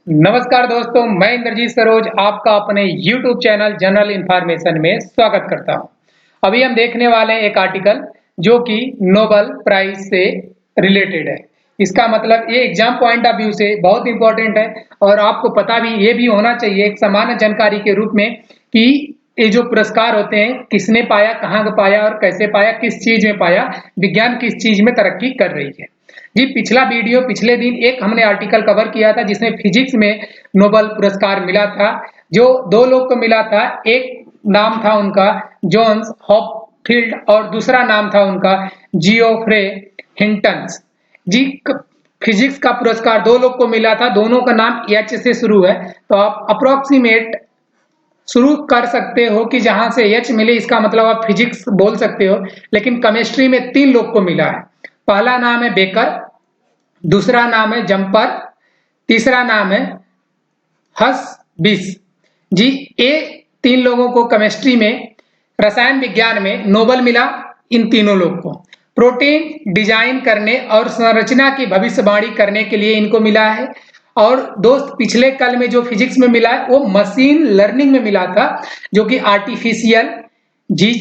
नमस्कार दोस्तों, मैं इंद्रजीत सरोज आपका अपने YouTube चैनल जनरल इन्फॉर्मेशन में स्वागत करता हूं। अभी हम देखने वाले हैं एक आर्टिकल जो कि नोबेल प्राइज से रिलेटेड है। इसका मतलब ये एग्जाम पॉइंट ऑफ व्यू से बहुत इंपॉर्टेंट है और आपको पता भी ये भी होना चाहिए एक सामान्य जानकारी के रूप में कि ये जो पुरस्कार होते हैं किसने पाया, कहाँ पाया और कैसे पाया, किस चीज में पाया, विज्ञान किस चीज में तरक्की कर रही है। जी पिछला वीडियो पिछले दिन एक हमने आर्टिकल कवर किया था जिसमें फिजिक्स में नोबेल पुरस्कार मिला था। जो दो लोग को मिला था, एक नाम था उनका जोन्स हॉपफील्ड और दूसरा नाम था उनका जियोफ्रे हिंटन्स। जी फिजिक्स का पुरस्कार दो लोग को मिला था, दोनों का नाम एच से शुरू है, तो आप अप्रोक्सीमेट शुरू कर सकते हो कि जहां से एच मिले इसका मतलब आप फिजिक्स बोल सकते हो। लेकिन केमिस्ट्री में तीन लोग को मिला है। पहला नाम है बेकर, दूसरा नाम है जंपर, तीसरा नाम है हसबिस। जी ये तीन लोगों को केमिस्ट्री में, रसायन विज्ञान में नोबेल मिला। इन तीनों लोग को प्रोटीन डिजाइन करने और संरचना की भविष्यवाणी करने के लिए इनको मिला है। और दोस्त पिछले कल में जो फिजिक्स में मिला है वो मशीन लर्निंग में मिला था, जो कि आर्टिफिशियल जी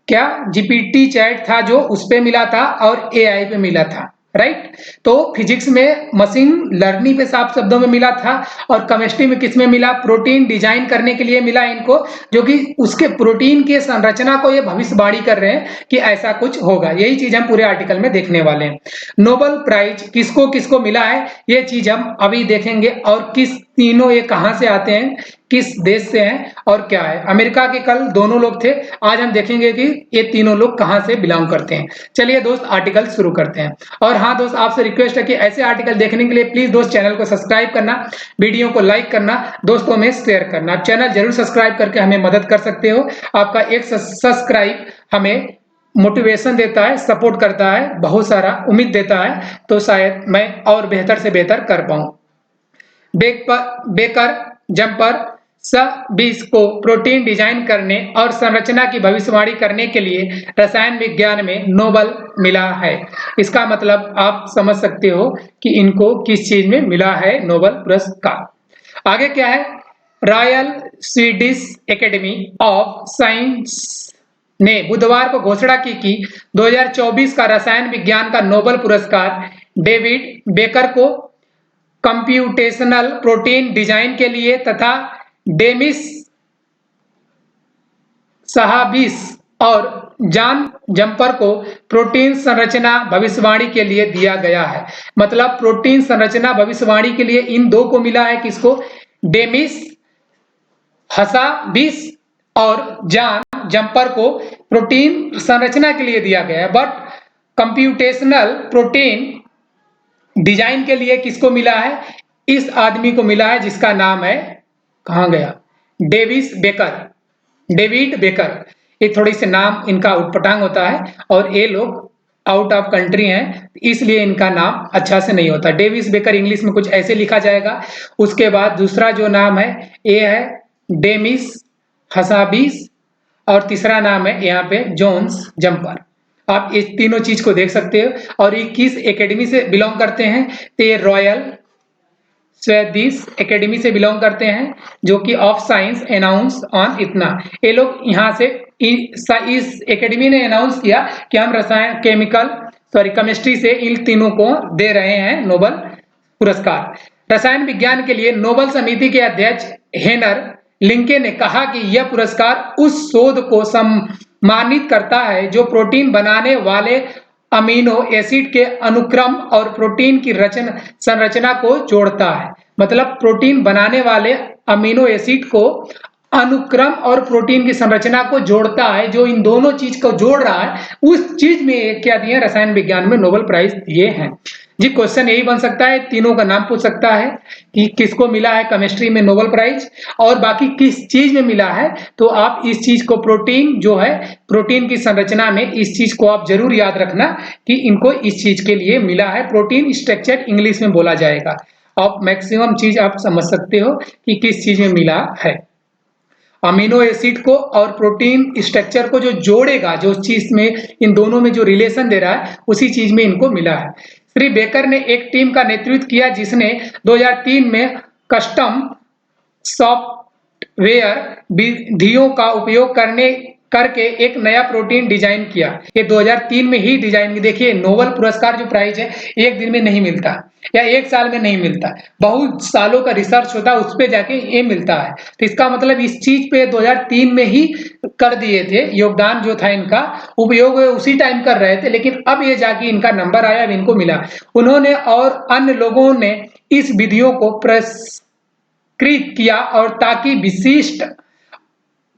क्या जीपीटी चैट था जो उस पे मिला था और एआई पे मिला था, राइट। तो फिजिक्स में मशीन लर्निंग पे साफ शब्दों में मिला था और केमिस्ट्री में किस में मिला, प्रोटीन डिजाइन करने के लिए मिला इनको, जो कि उसके प्रोटीन के संरचना को ये भविष्यवाणी कर रहे हैं कि ऐसा कुछ होगा। यही चीज हम पूरे आर्टिकल में देखने वाले हैं। नोबेल प्राइज किसको किसको मिला है ये चीज हम अभी देखेंगे, और किस तीनों ये कहां से आते हैं, किस देश से हैं और क्या है। अमेरिका के कल दोनों लोग थे, आज हम देखेंगे कि ये तीनों लोग कहां से बिलोंग करते हैं। चलिए दोस्त आर्टिकल शुरू करते हैं। और हाँ दोस्त, आपसे रिक्वेस्ट है कि ऐसे आर्टिकल देखने के लिए प्लीज दोस्त चैनल को सब्सक्राइब करना, वीडियो को लाइक करना, दोस्तों में शेयर करना। आप चैनल जरूर सब्सक्राइब करके हमें मदद कर सकते हो। आपका एक सब्सक्राइब हमें मोटिवेशन देता है, सपोर्ट करता है, बहुत सारा उम्मीद देता है, तो शायद मैं और बेहतर से बेहतर कर पाऊं। बेकर जंपर हसबिस को प्रोटीन डिजाइन करने और संरचना की भविष्यवाणी करने के लिए रसायन विज्ञान में नोबेल मिला है। इसका मतलब आप समझ सकते हो कि इनको किस चीज में मिला है नोबेल पुरस्कार। आगे क्या है, royal Swedish academy of science ने बुधवार को घोषणा की कि 2024 का रसायन विज्ञान का नोबेल पुरस्कार डेविड बेकर को कंप्यूटेशनल प्रोटीन डिजाइन के लिए तथा डेमिस हसबिस और जॉन जंपर को प्रोटीन संरचना भविष्यवाणी के लिए दिया गया है। मतलब प्रोटीन संरचना भविष्यवाणी के लिए इन दो को मिला है, किसको, डेमिस हसबिस और जॉन जंपर को प्रोटीन संरचना के लिए दिया गया है। बट कंप्यूटेशनल प्रोटीन डिजाइन के लिए किसको मिला है, इस आदमी को मिला है जिसका नाम है, कहां गया, डेविड बेकर। ये थोड़ी से नाम इनका उटपटांग होता है और ये लोग आउट ऑफ कंट्री हैं, इसलिए इनका नाम अच्छा से नहीं होता। डेविस बेकर इंग्लिश में कुछ ऐसे लिखा जाएगा। उसके बाद दूसरा जो नाम है ये है डेमिस हसबिस और तीसरा नाम है यहाँ पे जोन्स जंपर। आप इस तीनों चीज को देख सकते हो। और ये किस एकेडमी से बिलोंग करते हैं, तो ये रॉयल स्वीडिश एकेडमी से बिलोंग करते हैं, जो कि ऑफ साइंस अनाउंस ऑन इतना। ये लोग यहाँ से इस एकेडमी ने अनाउंस किया कि हम केमिस्ट्री से इन तीनों को दे रहे हैं नोबेल पुरस्कार। रसायन विज्ञान के लिए नोबेल समिति के अध्यक्ष हेनर लिंके ने कहा कि यह पुरस्कार उस शोध को सम्मानित करता है जो प्रोटीन बनाने वाले अमीनो एसिड के अनुक्रम और प्रोटीन की संरचना को जोड़ता है। मतलब प्रोटीन बनाने वाले अमीनो एसिड को अनुक्रम और प्रोटीन की संरचना को जोड़ता है, जो इन दोनों चीज को जोड़ रहा है, उस चीज में क्या दिए, रसायन विज्ञान में नोबेल प्राइज दिए हैं। जी क्वेश्चन यही बन सकता है, तीनों का नाम पूछ सकता है कि किसको मिला है केमिस्ट्री में नोबेल प्राइज और बाकी किस चीज में मिला है। तो आप इस चीज को, प्रोटीन जो है, प्रोटीन की संरचना में इस चीज को आप जरूर याद रखना कि इनको इस चीज के लिए मिला है। प्रोटीन स्ट्रक्चर इंग्लिश में बोला जाएगा। अब मैक्सिमम चीज आप समझ सकते हो कि किस चीज में मिला है। अमीनो एसिड को और प्रोटीन स्ट्रक्चर को जो जोड़ेगा, जो चीज में इन दोनों में जो रिलेशन दे रहा है, उसी चीज में इनको मिला है। श्री बेकर ने एक टीम का नेतृत्व किया जिसने 2003 में कस्टम सॉफ्टवेयर विधियों का उपयोग करके एक नया प्रोटीन डिजाइन किया। ये 2003 में ही डिजाइन की। देखिए, नोबेल पुरस्कार जो प्राइज है एक दिन में नहीं मिलता या एक साल में नहीं मिलता, बहुत सालों का रिसर्च होता है, उस पे जाके ये मिलता है। तो इसका मतलब इस चीज पे 2003 में ही कर दिए थे, योगदान जो था इनका उपयोग उसी टाइम कर रहे थे, लेकिन अब ये जाके इनका नंबर आया, अब इनको मिला। उन्होंने और अन्य लोगों ने इस विधियों को पुरस्कृत किया और ताकि विशिष्ट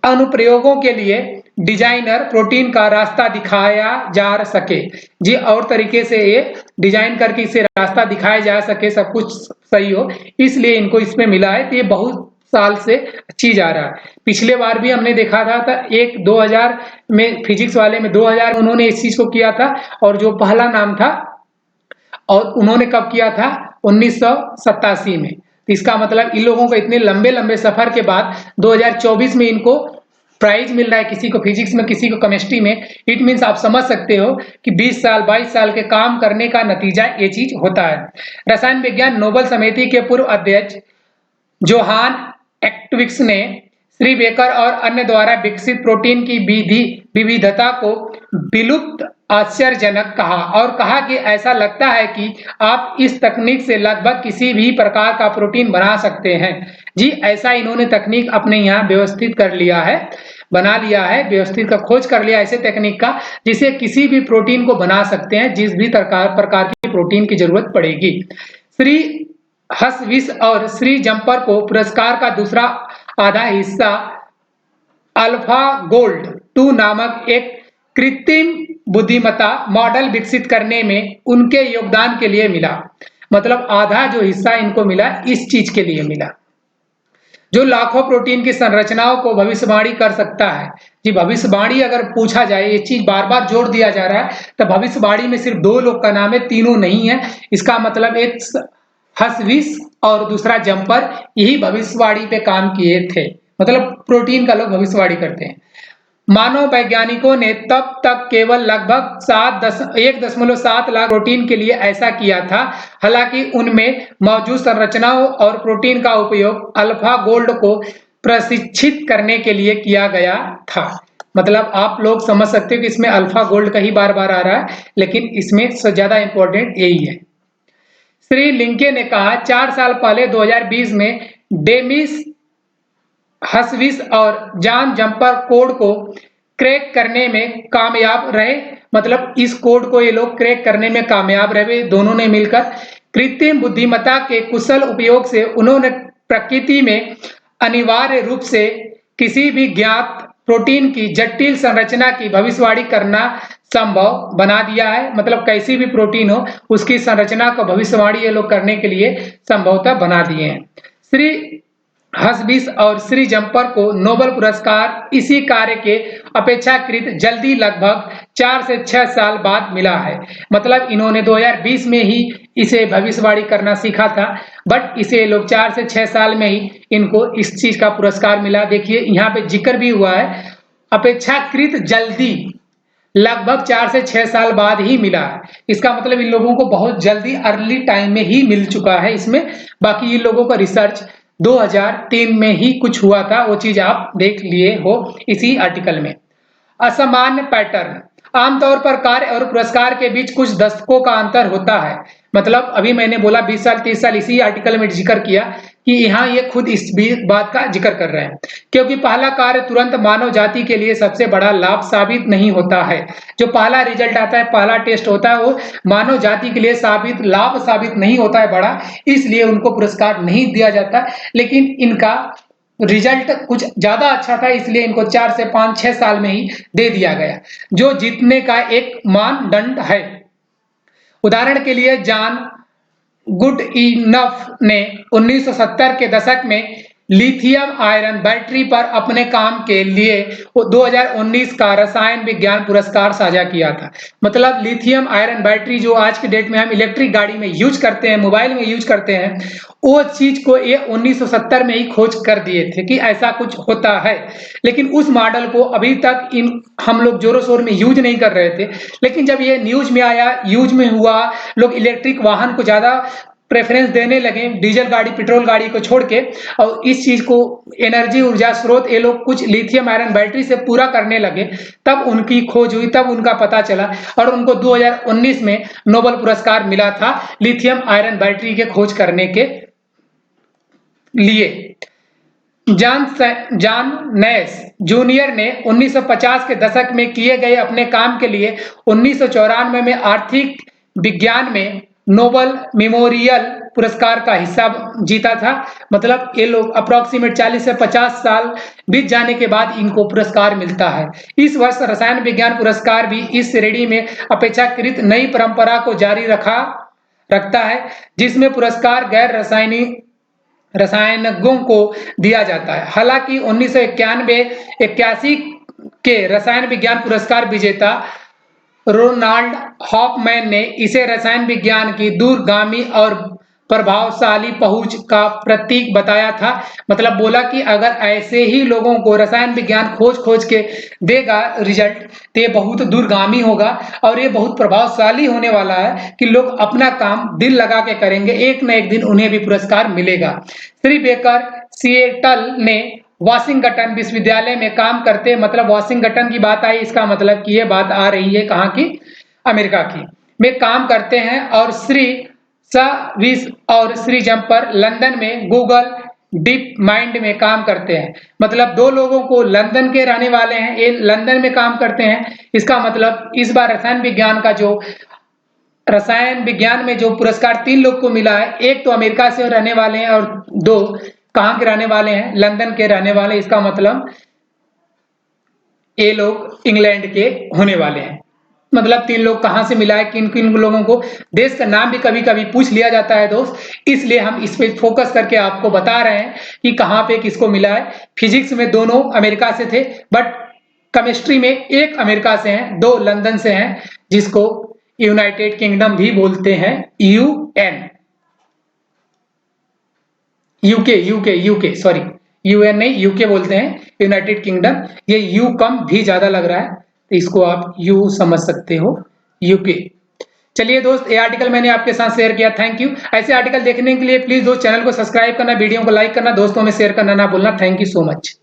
अनुप्रयोगों के लिए डिजाइनर प्रोटीन का रास्ता दिखाया जा सके। जी, और तरीके से ये डिजाइन करके इसे रास्ता दिखाया जा सके, सब कुछ सही हो, इसलिए इनको इसमें मिला है। तो ये बहुत साल से चीज आ रहा है। पिछले बार भी हमने देखा था एक 2000 में फिजिक्स वाले में 2000 उन्होंने इस चीज को किया था, और जो पहला नाम था, और उन्होंने कब किया था? 1987 में। तो इसका मतलब इन लोगों को इतने लंबे लंबे सफर के बाद 2024 में इनको प्राइज मिल रहा है, किसी को फिजिक्स में, किसी को केमिस्ट्री में। इट मीन्स आप समझ सकते हो कि 20 साल 22 साल के काम करने का नतीजा ये चीज होता है। रसायन विज्ञान नोबेल समिति के पूर्व अध्यक्ष जोहान एक्टविक्स ने श्री बेकर और अन्य द्वारा विकसित प्रोटीन की विविधता को विलुप्त आश्चर्यजनक कहा, और कहा कि ऐसा लगता है कि आप इस तकनीक से लगभग किसी भी प्रकार का प्रोटीन बना सकते हैं। जी, ऐसा इन्होंने तकनीक अपने यहाँ व्यवस्थित कर लिया है, बना लिया है, व्यवस्थित का खोज कर लिया ऐसे तकनीक का, जिसे किसी भी प्रोटीन को बना सकते हैं, जिस भी प्रकार की प्रोटीन की जरूरत पड़ेगी। श्री हसविस और श्री जम्पर को पुरस्कार का दूसरा आधा हिस्सा अल्फा गोल्ड 2 नामक एक कृत्रिम बुद्धिमत्ता मॉडल विकसित करने में उनके योगदान के लिए मिला। मतलब आधा जो हिस्सा इनको मिला इस चीज के लिए मिला, जो लाखों प्रोटीन की संरचनाओं को भविष्यवाणी कर सकता है। जी, भविष्यवाणी अगर पूछा जाए, ये चीज बार बार जोर दिया जा रहा है, तो भविष्यवाणी में सिर्फ 2 लोग का नाम है, तीनों नहीं है। इसका मतलब एक हसविस और दूसरा जम्पर, यही भविष्यवाणी पे काम किए थे। मतलब प्रोटीन का लोग भविष्यवाणी करते हैं। मानव वैज्ञानिकों ने तब तक केवल लगभग 1.7 लाख प्रोटीन के लिए ऐसा किया था, हालांकि उनमें मौजूद संरचनाओं और प्रोटीन का उपयोग अल्फा गोल्ड को प्रशिक्षित करने के लिए किया गया था। मतलब आप लोग समझ सकते हो कि इसमें अल्फा गोल्ड का ही बार बार आ रहा है, लेकिन इसमें सबसे ज्यादा इंपॉर्टेंट यही है। श्री लिंके ने कहा, 4 साल पहले 2020 में डेमिस हसविस और जॉन जम्पर कोड को क्रैक करने में कामयाब रहे। मतलब इस कोड को ये लोग क्रैक करने में कामयाब रहे, दोनों ने मिलकर। कृत्रिम बुद्धिमत्ता के कुशल उपयोग से उन्होंने प्रकृति में अनिवार्य रूप से किसी भी ज्ञात प्रोटीन की जटिल संरचना की भविष्यवाणी करना संभव बना दिया है। मतलब कैसी भी प्रोटीन हो, उसकी संरचना को भविष्यवाणी ये लोग करने के लिए संभवतः बना दिए हैं। श्री हसविस और श्री जम्पर को नोबेल पुरस्कार इसी कार्य के अपेक्षाकृत जल्दी लगभग 4 से 6 साल बाद मिला है। मतलब इन्होंने 2020 में ही इसे भविष्यवाणी करना सीखा था, बट इसे लोग 4 से 6 साल में ही इनको इस चीज का पुरस्कार मिला। देखिए यहाँ पे जिक्र भी हुआ है, अपेक्षाकृत जल्दी, लगभग 4 से 6 साल बाद ही मिला है। इसका मतलब इन लोगों को बहुत जल्दी अर्ली टाइम में ही मिल चुका है इसमें। बाकी इन लोगों का रिसर्च 2003 में ही कुछ हुआ था, वो चीज आप देख लिए हो इसी आर्टिकल में। असामान्य पैटर्न, आमतौर पर कार्य और पुरस्कार के बीच कुछ दशकों का अंतर होता है। मतलब अभी मैंने बोला 20 साल 30 साल, इसी आर्टिकल में जिक्र किया कि यहाँ ये खुद इस बात का जिक्र कर रहे हैं, क्योंकि पहला कार्य तुरंत मानव जाति के लिए सबसे बड़ा लाभ साबित नहीं होता है। जो पहला रिजल्ट आता है, पहला टेस्ट होता है, वो मानव जाति के लिए लाभ साबित नहीं होता है बड़ा, इसलिए उनको पुरस्कार नहीं दिया जाता। लेकिन इनका रिजल्ट कुछ ज्यादा अच्छा था, इसलिए इनको 4 से 5-6 साल में ही दे दिया गया, जो जीतने का एक मानदंड है। उदाहरण के लिए जॉन गुडइनफ ने 1970 के दशक में लिथियम आयरन बैटरी पर अपने काम के लिए 2019 का रसायन विज्ञान पुरस्कार साझा किया था। मतलब लिथियम आयरन बैटरी जो आज की डेट में हम इलेक्ट्रिक गाड़ी में यूज करते हैं, मोबाइल में यूज करते हैं, वो चीज को ये 1970 में ही खोज कर दिए थे कि ऐसा कुछ होता है। लेकिन उस मॉडल को अभी तक हम लोग जोरों शोर में यूज नहीं कर रहे थे। लेकिन जब ये न्यूज में आया, यूज में हुआ, लोग इलेक्ट्रिक वाहन को ज्यादा प्रेफरेंस देने लगे डीजल गाड़ी पेट्रोल गाड़ी को छोड़ के, और इस चीज को एनर्जी ऊर्जा स्रोत ये लोग कुछ लिथियम आयरन बैटरी से पूरा करने लगे, तब उनकी खोज हुई, तब उनका पता चला और उनको 2019 में नोबेल पुरस्कार मिला था लिथियम आयरन बैटरी के खोज करने के लिए। जॉन नैश जूनियर ने 1950 के दशक में किए गए अपने काम के लिए 1994 में आर्थिक विज्ञान में नोबेल मेमोरियल पुरस्कार का हिस्सा जीता था। मतलब ये लोग अप्रोक्सीमेट 40 से 50 साल बीत जाने के बाद इनको पुरस्कार मिलता है। इस वर्ष रसायन विज्ञान पुरस्कार भी इस श्रेणी में अपेक्षाकृत नई परंपरा को जारी रखता है, जिसमें पुरस्कार गैर रसायनज्ञों को दिया जाता है। हालांकि 1981 के रसायन विज्ञान पुरस्कार विजेता रोनाल्ड हॉफमैन ने इसे रसायन विज्ञान की दूरगामी और प्रभावशाली पहुंच का प्रतीक बताया था। मतलब बोला कि अगर ऐसे ही लोगों को रसायन विज्ञान खोज के देगा रिजल्ट, तो ये बहुत दूरगामी होगा और ये बहुत प्रभावशाली होने वाला है कि लोग अपना काम दिल लगा के करेंगे, एक न एक दिन उन्हें भी पुरस्कार मिलेगा। श्री बेकर सिएटल ने वाशिंगटन विश्वविद्यालय में काम करते, मतलब वाशिंगटन की बात आई, इसका मतलब कि ये बात आ रही है कहाँ की, अमेरिका की, में काम करते हैं। और श्री सविस और श्री जम्पर लंदन में गूगल डीप माइंड में काम करते हैं। मतलब दो लोगों को लंदन के रहने वाले हैं, ये लंदन में काम करते हैं। इसका मतलब इस बार रसायन विज्ञान में जो पुरस्कार 3 लोग को मिला है, एक तो अमेरिका से रहने वाले हैं और 2 कहाँ के रहने वाले हैं, लंदन के रहने वाले। इसका मतलब ये लोग इंग्लैंड के होने वाले हैं। मतलब 3 लोग कहाँ से मिला है, किन किन लोगों को, देश का नाम भी कभी कभी पूछ लिया जाता है दोस्त, इसलिए हम इस पे फोकस करके आपको बता रहे हैं कि कहाँ पे किसको मिला है। फिजिक्स में दोनों अमेरिका से थे, बट केमिस्ट्री में एक अमेरिका से हैं, 2 लंदन से हैं, जिसको यूनाइटेड किंगडम भी बोलते हैं, यूके सॉरी, यूएन नहीं, यूके बोलते हैं, यूनाइटेड किंगडम। ये यू कम भी ज्यादा लग रहा है, तो इसको आप यू समझ सकते हो, यूके। चलिए दोस्त, ये आर्टिकल मैंने आपके साथ शेयर किया, थैंक यू। ऐसे आर्टिकल देखने के लिए प्लीज दोस्त चैनल को सब्सक्राइब करना, वीडियो को लाइक करना, दोस्तों में शेयर करना ना भूलना। Thank you so much.